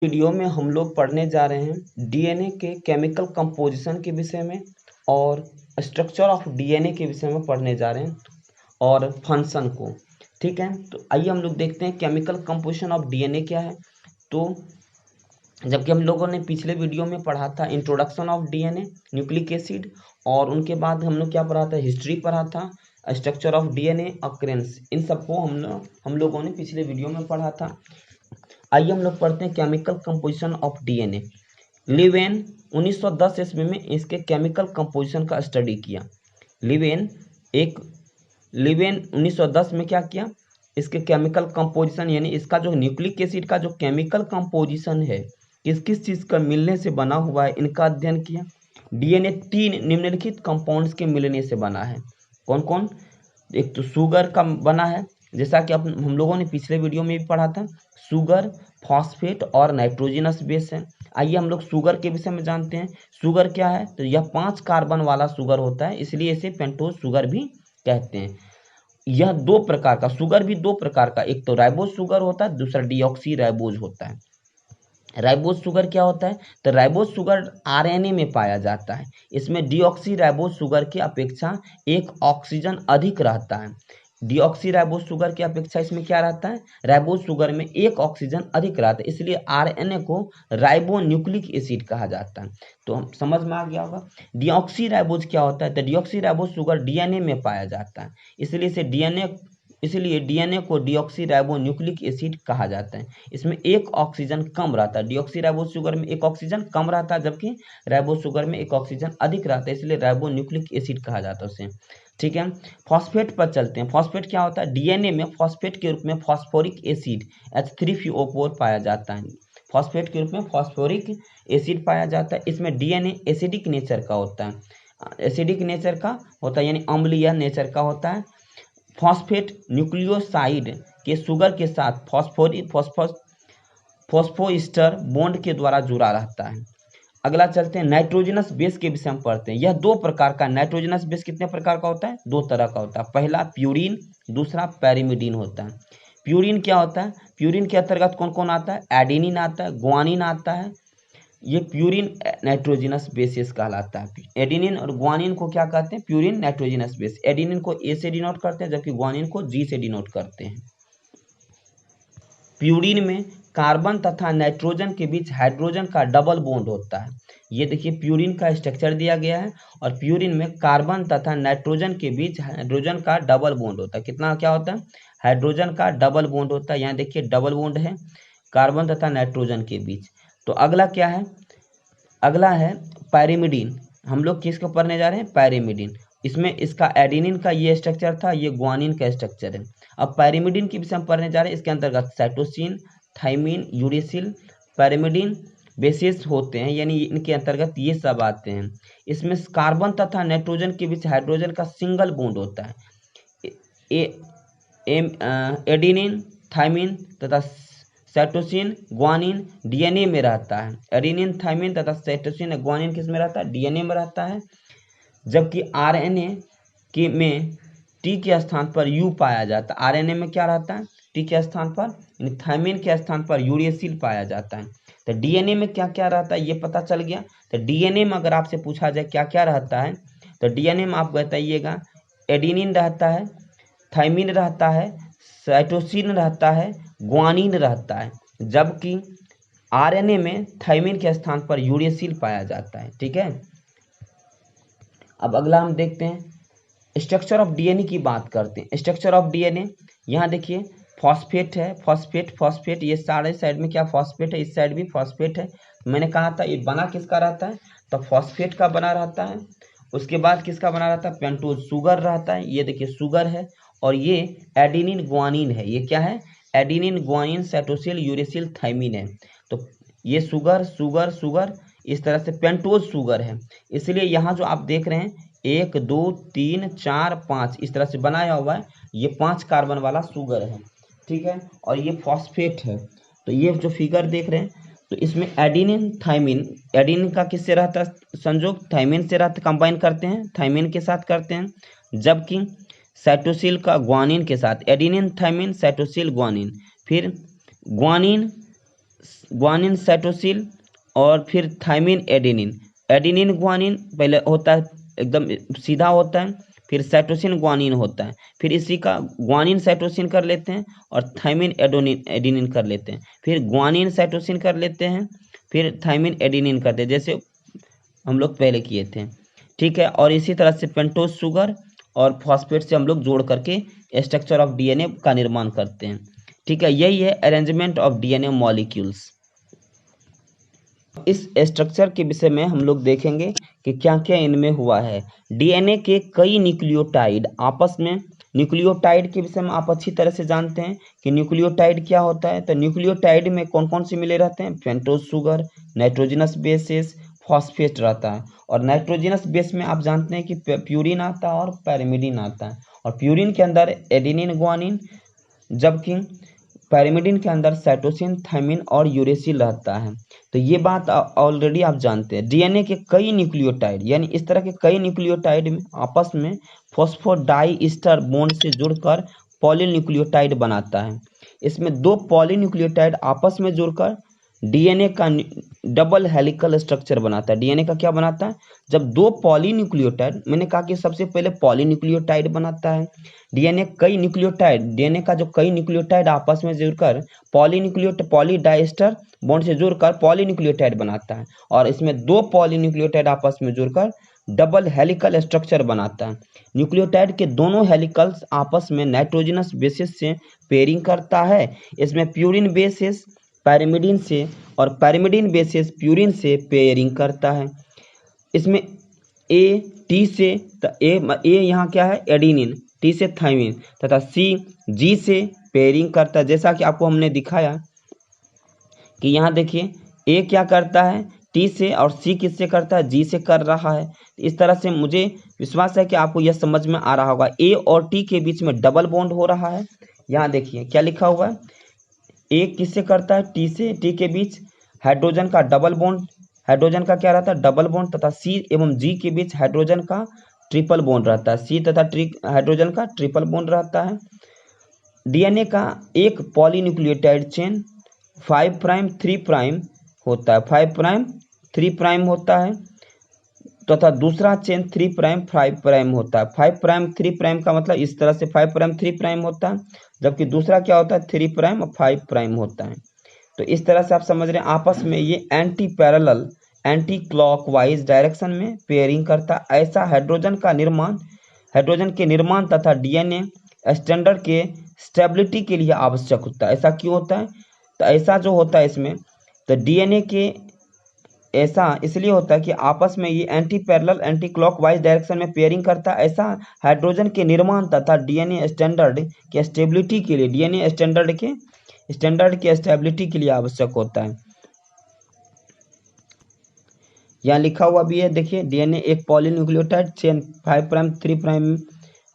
Video में हम लोग पढ़ने जा रहे हैं डीएनए के केमिकल कंपोजिशन के विषय में और स्ट्रक्चर ऑफ डीएनए के विषय में पढ़ने जा रहे हैं और फंक्शन को। ठीक है, तो आइए हम लोग देखते हैं केमिकल कंपोजिशन ऑफ डीएनए क्या है। तो जबकि हम लोगों ने पिछले वीडियो में पढ़ा था introduction of DNA, nucleic acid, और उनके बाद हम लोग क्या पढ़ा था, हिस्ट्री पढ़ा था, स्ट्रक्चर ऑफ डीएनए, ऑकरेंस, इन सबको हम लोगों ने पिछले वीडियो में पढ़ा था। आइए हम लोग पढ़ते हैं केमिकल कंपोजिशन ऑफ डीएनए। लिवेन 1910 ईस्वी में इसके केमिकल कंपोजिशन का स्टडी किया। लिवेन 1910 में क्या किया, इसके केमिकल कंपोजिशन यानी इसका जो न्यूक्लिक एसिड का जो केमिकल कंपोजिशन है, किस किस चीज़ का मिलने से बना हुआ है, इनका अध्ययन किया। डीएनए 3 निम्नलिखित कंपाउंड्स के मिलने से बना है। कौन कौन? एक तो शुगर का बना है, जैसा कि हम लोगों ने पिछले वीडियो में भी पढ़ा था। शुगर, फॉस्फेट और नाइट्रोजनस बेस है। आइए हम लोग शुगर के विषय में जानते हैं। शुगर क्या है, तो यह 5 कार्बन वाला शुगर होता है, इसलिए इसे पेंटोज शुगर भी कहते हैं। यह 2 प्रकार का शुगर भी 2 प्रकार का, एक तो राइबोज शुगर होता है, दूसरा डीऑक्सी राइबोज होता है। राइबोज शुगर क्या होता है, तो राइबोज शुगर आरएनए में पाया जाता है। इसमें डीऑक्सी राइबोज शुगर की अपेक्षा एक ऑक्सीजन अधिक रहता है। डीऑक्सी राइबोज शुगर की अपेक्षा इसमें क्या रहता है, राइबोज शुगर में एक ऑक्सीजन अधिक रहता है, इसलिए आरएनए को राइबो न्यूक्लिक एसिड कहा जाता है। तो हम समझ में आ गया होगा। डीऑक्सी राइबोज क्या होता है, तो डीऑक्सी राइबोज शुगर डीएनए में पाया जाता है, इसलिए डीएनए को डीऑक्सी राइबो न्यूक्लिक एसिड कहा जाता है। इसमें एक ऑक्सीजन कम रहता है, डीऑक्सी राइबोज शुगर में एक ऑक्सीजन कम रहता है, जबकि राइबोज शुगर में एक ऑक्सीजन अधिक रहता है, इसलिए राइबो न्यूक्लिक एसिड कहा जाता है उसे। ठीक है, फॉस्फेट पर चलते हैं। फॉस्फेट क्या होता है, डीएनए में फॉस्फेट के रूप में फॉस्फोरिक एसिड H3PO4 पाया जाता है। फॉस्फेट के रूप में फॉस्फोरिक एसिड पाया जाता है। इसमें डीएनए एसिडिक नेचर का होता है, एसिडिक नेचर का होता है यानी अम्लीय नेचर का होता है। फॉस्फेट न्यूक्लियोसाइड के शुगर के साथ फॉस्फोइस्टर बॉन्ड के द्वारा जुड़ा रहता है। अगला चलते हैं नाइट्रोजनस बेस के विषय में पढ़ते हैं। यह 2 प्रकार का नाइट्रोजनस बेस कितने प्रकार का होता है, 2 तरह का होता है। पहला प्यूरिन, दूसरा पैरिमिडीन होता है। प्यूरिन क्या होता है, प्यूरिन के अंतर्गत कौन कौन आता है, एडेनिन आता है, ग्वानिन आता है। ये प्यूरिन नाइट्रोजनस बेसिस कहलाता है। एडेनिन और ग्वानिन को क्या कहते हैं, प्यूरिन नाइट्रोजनस बेस। एडेनिन को ए से डिनोट करते हैं, जबकि ग्वानिन को जी से डिनोट करते हैं। प्यूरिन में कार्बन तथा नाइट्रोजन के बीच हाइड्रोजन का डबल बॉन्ड होता है। ये देखिए प्यूरिन का स्ट्रक्चर दिया गया है, और प्यूरिन में कार्बन तथा नाइट्रोजन के बीच हाइड्रोजन का डबल बॉन्ड होता है। कितना क्या होता है, हाइड्रोजन का डबल बॉन्ड होता है। यहाँ देखिए डबल बॉन्ड है कार्बन तथा नाइट्रोजन के बीच। तो अगला क्या है, अगला है पैरिमिडीन। हम लोग किसको पढ़ने जा रहे हैं, पैरिमिडीन। इसमें इसका एडेनिन का ये स्ट्रक्चर था, ये ग्वानिन का स्ट्रक्चर है। अब पैरिमिडीन के विषय में पढ़ने जा रहे हैं। इसके अंतर्गत cytosine, thymine, uracil, pyrimidine basis होते हैं, यानी इनके अंतर्गत ये सब आते हैं। इसमें कार्बन तथा नाइट्रोजन के बीच हाइड्रोजन का सिंगल बॉन्ड होता है। एडेनिन, थाइमिन तथा साइटोसिन, ग्वानिन डीएनए में रहता है। एडेनिन, थाइमिन तथा साइटोसिन, ग्वानिन किस में रहता है, डीएनए में रहता है। जबकि आरएनए के में टी के स्थान पर यू पाया जाता है। आरएनए में क्या रहता है, टी के स्थान पर, थाइमिन के स्थान पर यूरेसिल पाया जाता है। तो डीएनए में क्या क्या रहता है ये पता चल गया। तो डीएनए में अगर आपसे पूछा जाए क्या क्या रहता है, तो डीएनए में आप बताइएगा एडेनिन रहता है, थाइमिन रहता है, साइटोसिन रहता है, ग्वानिन रहता है। जबकि आरएनए में थाइमिन के स्थान पर यूरेसिल पाया जाता है। ठीक है, अब अगला हम देखते हैं स्ट्रक्चर ऑफ डीएनए की बात करते हैं। स्ट्रक्चर ऑफ डीएनए, यहाँ देखिए फॉस्फेट है, फॉस्फेट ये सारे साइड में क्या फॉस्फेट है, इस साइड भी फॉस्फेट है। मैंने कहा था ये बना किसका रहता है, तो फॉस्फेट का बना रहता है। उसके बाद किसका बना रहता है, पेंटोज शुगर रहता है। ये देखिए शुगर है, और ये एडेनिन ग्वानिन है। ये क्या है, एडेनिन ग्वानिन साइटोसिल यूरेसिल थाइमिन है। तो ये शुगर शुगर शुगर इस तरह से पेंटोज शुगर है। इसलिए यहाँ जो आप देख रहे हैं 1 2 3 4 5 इस तरह से बनाया हुआ है, ये 5 कार्बन वाला शुगर है। ठीक है, और ये फॉस्फेट है। तो ये जो फिगर देख रहे हैं, तो इसमें एडेनिन थाइमिन, एडेनिन का किससे रहता है संयोग, थाइमिन से रहता, कंबाइन करते हैं, थाइमिन के साथ करते हैं। जबकि साइटोसिल का ग्वानिन के साथ, एडेनिन थाइमिन साइटोसिल ग्वानिन, फिर ग्वानिन ग्वानिन साइटोसिल और फिर थाइमिन एडेनिन। एडेनिन ग्वानिन पहले होता है, एकदम सीधा होता है, फिर साइटोसिन ग्वानिन होता है, फिर इसी का ग्वानिन साइटोसिन कर लेते हैं और थाइमिन एडेनिन कर लेते हैं, फिर ग्वानिन साइटोसिन कर लेते हैं, फिर थाइमिन एडेनिन करते हैं, जैसे हम लोग पहले किए थे। ठीक है, और इसी तरह से पेंटोज शुगर और फॉस्फेट से हम लोग जोड़ करके स्ट्रक्चर ऑफ डीएनए का निर्माण करते हैं। ठीक है, यही है अरेंजमेंट ऑफ डीएनए मॉलिक्यूल्स। इस स्ट्रक्चर के विषय में हम लोग देखेंगे कि क्या क्या इनमें हुआ है। डीएनए के कई न्यूक्लियोटाइड आपस में, न्यूक्लियोटाइड के विषय में आप अच्छी तरह से जानते हैं कि न्यूक्लियोटाइड क्या होता है। तो न्यूक्लियोटाइड में कौन कौन से मिले रहते हैं? Pentose sugar, nitrogenous bases, phosphate रहता है। और नाइट्रोजनस बेस में आप जानते हैं कि प्यूरिन आता है और पैरिमिडिन आता है, और प्यूरिन के अंदर एडेनिन ग्वानिन, जबकि पैरिमिडिन के अंदर साइटोसिन, थाइमिन और यूरेसिल रहता है। तो ये बात ऑलरेडी आप जानते हैं। डीएनए के कई न्यूक्लियोटाइड, यानी इस तरह के कई न्यूक्लियोटाइड आपस में फॉस्फोडाइस्टर बॉन्ड से जुड़कर पॉलीन्यूक्लियोटाइड बनाता है। इसमें दो पॉलीन्यूक्लियोटाइड आपस में जुड़कर डीएनए का डबल हेलिकल स्ट्रक्चर बनाता है। डीएनए का क्या बनाता है? जब दो पॉलीन्यूक्लियोटाइड, मैंने कहा कि सबसे पहले पॉलीन्यूक्लियोटाइड बनाता है। डीएनए का जो कई न्यूक्लियोटाइड आपस में जुड़कर पॉलीडाइस्टर बॉन्ड से जुड़कर पॉलीन्यूक्लियोटाइड बनाता है, और इसमें दो पॉलीन्यूक्लियोटाइड आपस में जुड़कर डबल हेलिकल स्ट्रक्चर बनाता है। न्यूक्लियोटाइड के दोनों हेलिकल्स आपस में नाइट्रोजनस बेसिस से पेयरिंग करता है। इसमें प्यूरिन बेसिस पैरिमिडिन से और पैरिमिडिन बेसिस प्यूरिन से पेयरिंग करता है। इसमें ए टी से ए यहाँ क्या है? एडेनिन, टी से थाइमिन, तथा सी जी से पेयरिंग करता है। जैसा कि आपको हमने दिखाया कि यहाँ देखिए ए क्या करता है? टी से, और सी किससे करता है? जी से कर रहा है। इस तरह से मुझे विश्वास है कि आपको यह समझ में आ रहा होगा। ए और टी के बीच में डबल बॉन्ड हो रहा है। यहाँ देखिए क्या लिखा हुआ है, ए किससे करता है? टी से। टी के बीच हाइड्रोजन का डबल बॉन्ड, हाइड्रोजन का क्या रहता है? डबल बॉन्ड, तथा सी एवं जी के बीच हाइड्रोजन का ट्रिपल बॉन्ड रहता है। सी तथा हाइड्रोजन का ट्रिपल बॉन्ड रहता है। डीएनए का एक पॉलीन्यूक्लियोटाइड चेन 5 प्राइम 3 प्राइम होता है, 5 प्राइम 3 प्राइम होता है, तथा दूसरा चेन 3 प्राइम 5 प्राइम होता है। 5 प्राइम 3 प्राइम का मतलब इस तरह से 5 प्राइम 3 प्राइम होता है, जबकि दूसरा क्या होता है? 3 प्राइम और 5 प्राइम होता है। तो इस तरह से आप समझ रहे हैं आपस में ये anti parallel, anti clockwise direction में पेयरिंग करता है। ऐसा हाइड्रोजन के निर्माण तथा डीएनए स्टैंडर्ड के स्टेबिलिटी के लिए आवश्यक होता है। ऐसा क्यों होता है? तो ऐसा जो होता है इसमें, तो डीएनए के ऐसा इसलिए होता है कि आपस में ये anti parallel, anti clockwise direction में पेयरिंग करता है। ऐसा हाइड्रोजन के निर्माण तथा डीएनए स्टैंडर्ड के स्टेबिलिटी के लिए, डीएनए स्टैंडर्ड के स्टेबिलिटी के लिए आवश्यक होता है। यहाँ लिखा हुआ भी है, देखिए डीएनए एक पॉलीन्यूक्लियोटाइड चेन 5 प्राइम 3 प्राइम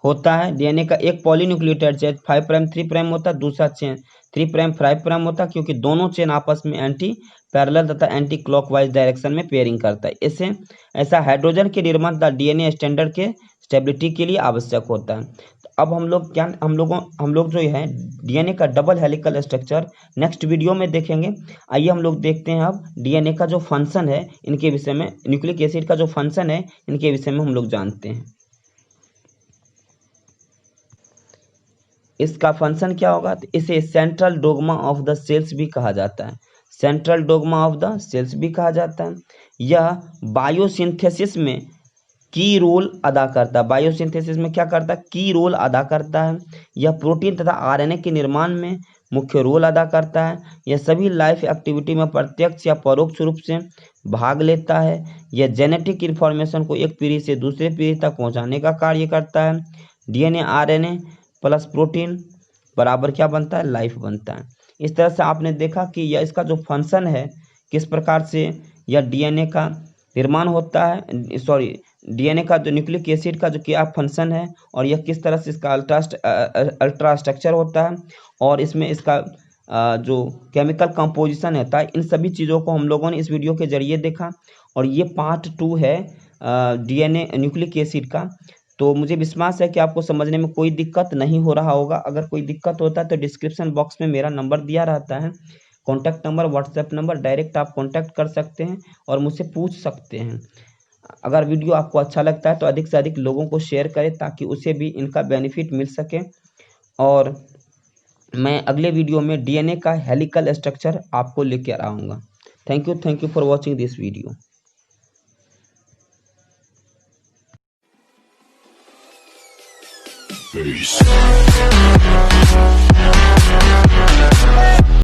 होता है। डीएनए का एक पॉलीन्यूक्लियोटाइड चेन 5 प्राइम 3 प्राइम होता है, दूसरा चेन 3 प्राइम 5 प्राइम होता है, क्योंकि दोनों चेन आपस में एंटी पैरेलल तथा एंटी क्लॉकवाइज डायरेक्शन में पेयरिंग करता है। इससे ऐसा हाइड्रोजन के निर्माण तथा डीएनए स्टैंडर्ड के स्टेबिलिटी के लिए आवश्यक होता है। तो अब हम लोग जो है डीएनए का double helical structure next video में देखेंगे। आइए हम लोग देखते हैं अब डीएनए का जो फंक्शन है इनके विषय में, न्यूक्लिक एसिड का जो फंक्शन है इनके विषय में हम लोग जानते हैं। इसका फंक्शन क्या होगा? तो इसे central dogma of the cells भी कहा जाता है। Central dogma of the cells भी कहा जाता है। यह बायोसिंथेसिस में की रोल अदा करता है। बायोसिंथेसिस में क्या करता है? की रोल अदा करता है। यह प्रोटीन तथा आरएनए के निर्माण में मुख्य रोल अदा करता है। यह सभी लाइफ एक्टिविटी में प्रत्यक्ष या परोक्ष रूप से भाग लेता है। यह जेनेटिक इंफॉर्मेशन को एक पीढ़ी से दूसरे पीढ़ी तक पहुंचाने का कार्य करता है। डीएनए आरएनए प्लस प्रोटीन बराबर क्या बनता है? लाइफ बनता है। इस तरह से आपने देखा कि यह इसका जो फंक्शन है, किस प्रकार से यह डीएनए का निर्माण होता है, डीएनए का जो न्यूक्लिक एसिड का जो क्या फंक्शन है, और यह किस तरह से इसका अल्ट्रा स्ट्रक्चर होता है, और इसमें इसका जो केमिकल कंपोजिशन होता है, इन सभी चीज़ों को हम लोगों ने इस वीडियो के जरिए देखा। और ये पार्ट 2 है डीएनए न्यूक्लिक एसिड का। तो मुझे विश्वास है कि आपको समझने में कोई दिक्कत नहीं हो रहा होगा। अगर कोई दिक्कत होता है तो डिस्क्रिप्शन बॉक्स में मेरा नंबर दिया रहता है, contact number, WhatsApp number, direct आप कॉन्टैक्ट कर सकते हैं और मुझसे पूछ सकते हैं। अगर वीडियो आपको अच्छा लगता है तो अधिक से अधिक लोगों को शेयर करें ताकि उसे भी इनका बेनिफिट मिल सके। और मैं अगले वीडियो में डीएनए का हेलिकल स्ट्रक्चर आपको लेकर आऊँगा। Thank you for watching this video. Peace.